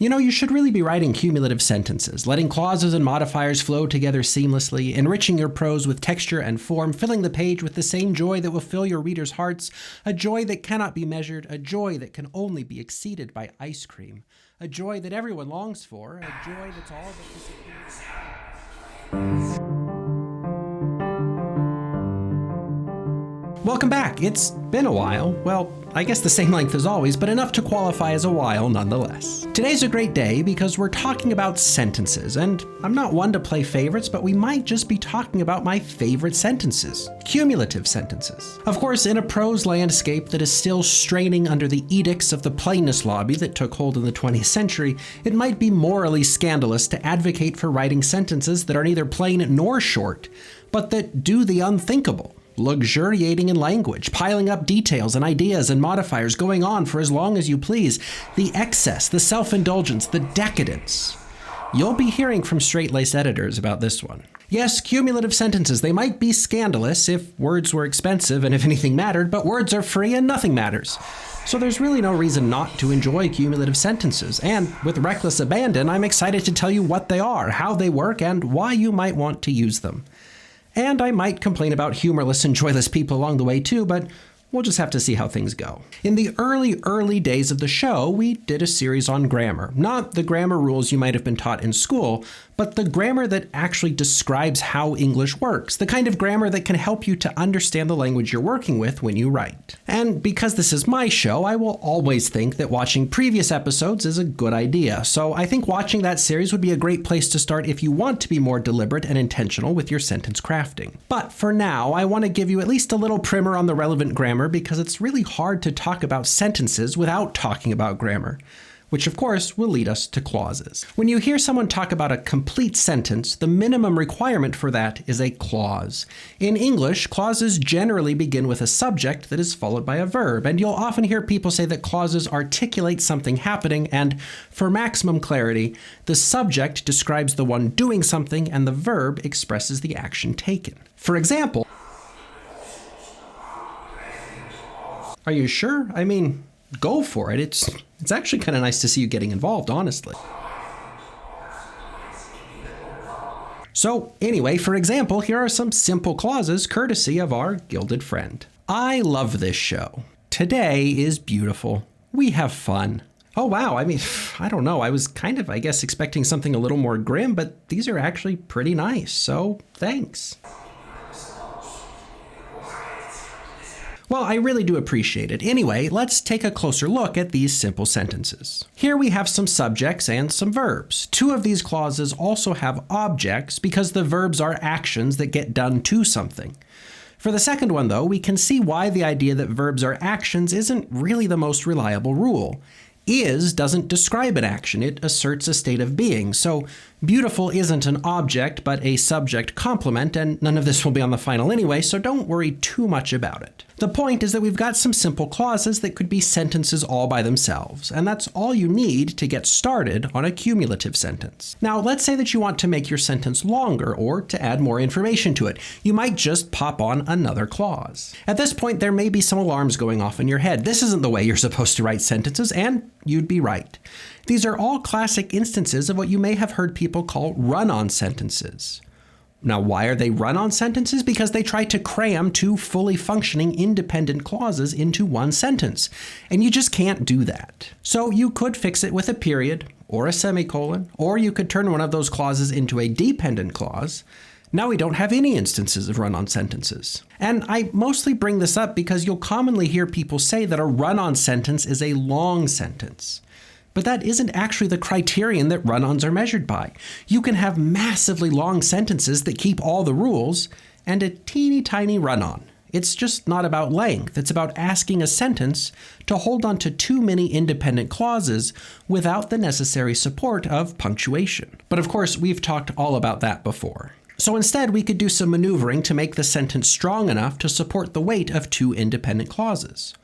You know, you should really be writing cumulative sentences, letting clauses and modifiers flow together seamlessly, enriching your prose with texture and form, filling the page with the same joy that will fill your readers' hearts, a joy that cannot be measured, a joy that can only be exceeded by ice cream, a joy that everyone longs for, a joy that's all that disappears. Welcome back. It's been a while. Well, I guess the same length as always, but enough to qualify as a while nonetheless. Today's a great day because we're talking about sentences, and I'm not one to play favorites, but we might just be talking about my favorite sentences, cumulative sentences. Of course, in a prose landscape that is still straining under the edicts of the plainness lobby that took hold in the 20th century, it might be morally scandalous to advocate for writing sentences that are neither plain nor short, but that do the unthinkable. Luxuriating in language, piling up details and ideas and modifiers, going on for as long as you please. The excess, the self-indulgence, the decadence. You'll be hearing from straight-laced editors about this one. Yes, cumulative sentences, they might be scandalous if words were expensive and if anything mattered, but words are free and nothing matters. So there's really no reason not to enjoy cumulative sentences. And with reckless abandon, I'm excited to tell you what they are, how they work, and why you might want to use them. And I might complain about humorless and joyless people along the way too, but we'll just have to see how things go. In the early days of the show, we did a series on grammar. Not the grammar rules you might have been taught in school, but the grammar that actually describes how English works, the kind of grammar that can help you to understand the language you're working with when you write. And because this is my show, I will always think that watching previous episodes is a good idea. So I think watching that series would be a great place to start if you want to be more deliberate and intentional with your sentence crafting. But for now, I want to give you at least a little primer on the relevant grammar because it's really hard to talk about sentences without talking about grammar, which of course will lead us to clauses. When you hear someone talk about a complete sentence, the minimum requirement for that is a clause. In English, clauses generally begin with a subject that is followed by a verb, and you'll often hear people say that clauses articulate something happening, and for maximum clarity, the subject describes the one doing something and the verb expresses the action taken. For example, are you sure? I mean, go for it. It's actually kind of nice to see you getting involved, honestly. So anyway, for example, here are some simple clauses courtesy of our gilded friend. I love this show. Today is beautiful. We have fun. Oh wow, I mean, I don't know. I was kind of, I guess, expecting something a little more grim, but these are actually pretty nice, so thanks. Well, I really do appreciate it. Anyway, let's take a closer look at these simple sentences. Here we have some subjects and some verbs. Two of these clauses also have objects because the verbs are actions that get done to something. For the second one, though, we can see why the idea that verbs are actions isn't really the most reliable rule. Is doesn't describe an action, it asserts a state of being. So beautiful isn't an object, but a subject complement, and none of this will be on the final anyway, so don't worry too much about it. The point is that we've got some simple clauses that could be sentences all by themselves, and that's all you need to get started on a cumulative sentence. Now, let's say that you want to make your sentence longer or to add more information to it. You might just pop on another clause. At this point, there may be some alarms going off in your head. This isn't the way you're supposed to write sentences, and you'd be right. These are all classic instances of what you may have heard people call run-on sentences. Now, why are they run-on sentences? Because they try to cram two fully functioning independent clauses into one sentence, and you just can't do that. So you could fix it with a period or a semicolon, or you could turn one of those clauses into a dependent clause. Now we don't have any instances of run-on sentences. And I mostly bring this up because you'll commonly hear people say that a run-on sentence is a long sentence. But that isn't actually the criterion that run-ons are measured by. You can have massively long sentences that keep all the rules and a teeny tiny run-on. It's just not about length. It's about asking a sentence to hold on to too many independent clauses without the necessary support of punctuation. But of course, we've talked all about that before. So instead, we could do some maneuvering to make the sentence strong enough to support the weight of two independent clauses.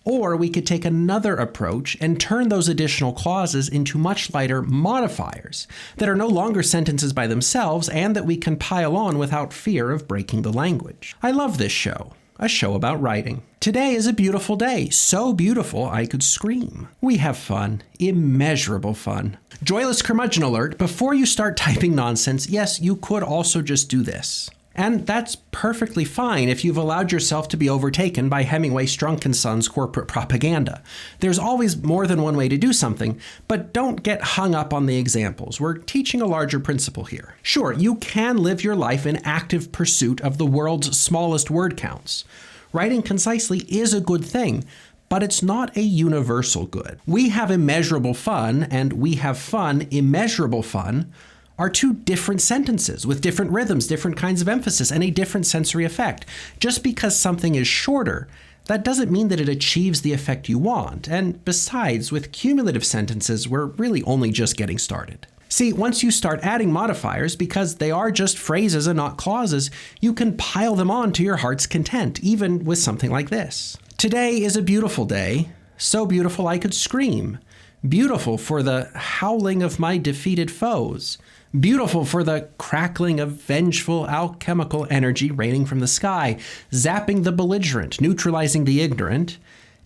Or we could take another approach and turn those additional clauses into much lighter modifiers that are no longer sentences by themselves and that we can pile on without fear of breaking the language. I love this show. a show about writing. Today is a beautiful day, so beautiful I could scream. We have fun, immeasurable fun. Joyless curmudgeon alert, before you start typing nonsense, yes, you could also just do this. And that's perfectly fine if you've allowed yourself to be overtaken by Hemingway's Drunken Sons corporate propaganda. There's always more than one way to do something, but don't get hung up on the examples. We're teaching a larger principle here. Sure, you can live your life in active pursuit of the world's smallest word counts. Writing concisely is a good thing, but it's not a universal good. We have immeasurable fun, and we have fun, immeasurable fun, are two different sentences with different rhythms, different kinds of emphasis, and a different sensory effect. Just because something is shorter, that doesn't mean that it achieves the effect you want. And besides, with cumulative sentences, we're really only just getting started. See, once you start adding modifiers, because they are just phrases and not clauses, you can pile them on to your heart's content, even with something like this. Today is a beautiful day, so beautiful I could scream. Beautiful for the howling of my defeated foes. Beautiful for the crackling of vengeful alchemical energy raining from the sky, zapping the belligerent, neutralizing the ignorant,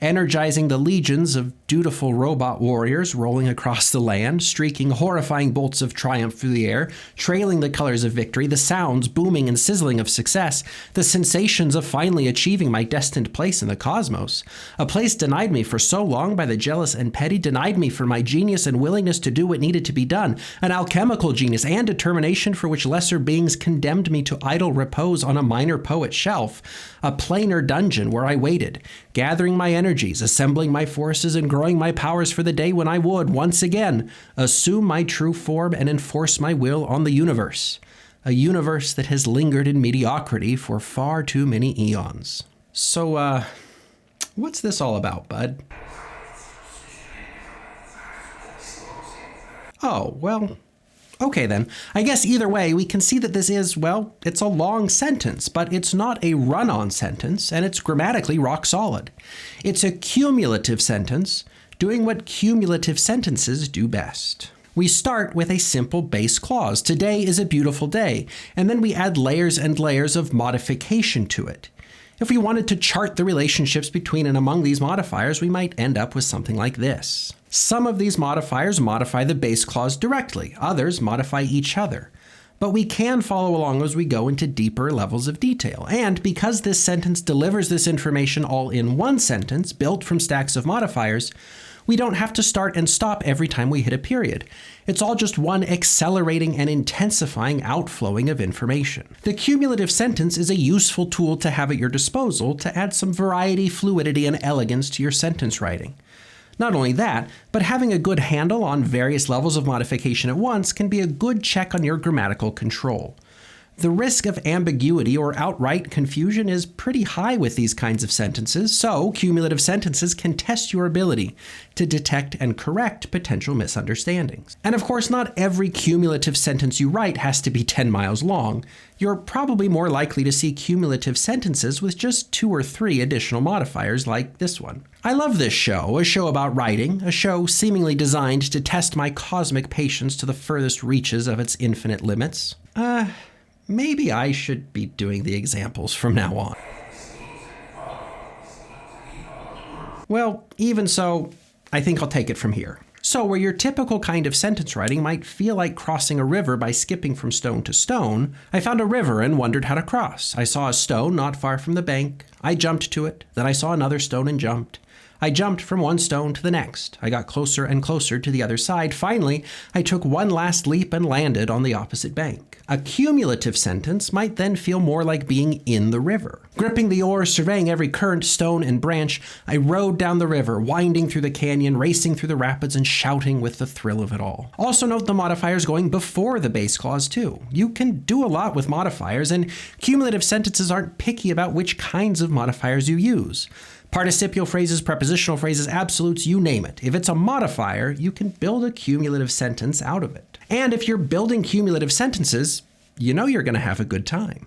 energizing the legions of dutiful robot warriors rolling across the land, streaking horrifying bolts of triumph through the air, trailing the colors of victory, the sounds booming and sizzling of success, the sensations of finally achieving my destined place in the cosmos, a place denied me for so long by the jealous and petty, denied me for my genius and willingness to do what needed to be done, an alchemical genius and determination for which lesser beings condemned me to idle repose on a minor poet's shelf, a plainer dungeon where I waited, gathering my energies, assembling my forces, and growing my powers for the day when I would, once again, assume my true form and enforce my will on the universe. A universe that has lingered in mediocrity for far too many eons. So, what's this all about, bud? Oh, well, okay then. I guess either way, we can see that this is, well, it's a long sentence, but it's not a run-on sentence, and it's grammatically rock solid. It's a cumulative sentence, doing what cumulative sentences do best. We start with a simple base clause, today is a beautiful day, and then we add layers and layers of modification to it. If we wanted to chart the relationships between and among these modifiers, we might end up with something like this. Some of these modifiers modify the base clause directly, others modify each other. But we can follow along as we go into deeper levels of detail. And because this sentence delivers this information all in one sentence, built from stacks of modifiers, we don't have to start and stop every time we hit a period. It's all just one accelerating and intensifying outflowing of information. The cumulative sentence is a useful tool to have at your disposal to add some variety, fluidity, and elegance to your sentence writing. Not only that, but having a good handle on various levels of modification at once can be a good check on your grammatical control. The risk of ambiguity or outright confusion is pretty high with these kinds of sentences, so cumulative sentences can test your ability to detect and correct potential misunderstandings. And of course, not every cumulative sentence you write has to be 10 miles long. You're probably more likely to see cumulative sentences with just 2 or 3 additional modifiers like this one. I love this show, a show about writing, a show seemingly designed to test my cosmic patience to the furthest reaches of its infinite limits. Maybe I should be doing the examples from now on. Well, even so, I think I'll take it from here. So where your typical kind of sentence writing might feel like crossing a river by skipping from stone to stone, I found a river and wondered how to cross. I saw a stone not far from the bank. I jumped to it. Then I saw another stone and jumped. I jumped from one stone to the next. I got closer and closer to the other side. Finally, I took one last leap and landed on the opposite bank. A cumulative sentence might then feel more like being in the river. Gripping the oar, surveying every current, stone, and branch, I rode down the river, winding through the canyon, racing through the rapids, and shouting with the thrill of it all. Also note the modifiers going before the base clause, too. You can do a lot with modifiers, and cumulative sentences aren't picky about which kinds of modifiers you use. Participial phrases, prepositional phrases, absolutes, you name it. If it's a modifier, you can build a cumulative sentence out of it. And if you're building cumulative sentences, you know you're going to have a good time.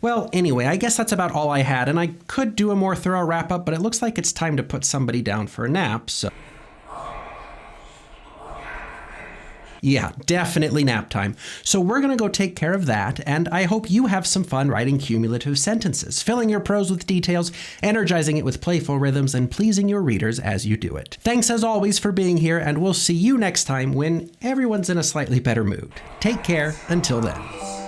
Well, anyway, I guess that's about all I had, and I could do a more thorough wrap-up, but it looks like it's time to put somebody down for a nap, so... Yeah, definitely nap time. So we're going to go take care of that, and I hope you have some fun writing cumulative sentences, filling your prose with details, energizing it with playful rhythms, and pleasing your readers as you do it. Thanks as always for being here, and we'll see you next time when everyone's in a slightly better mood. Take care until then.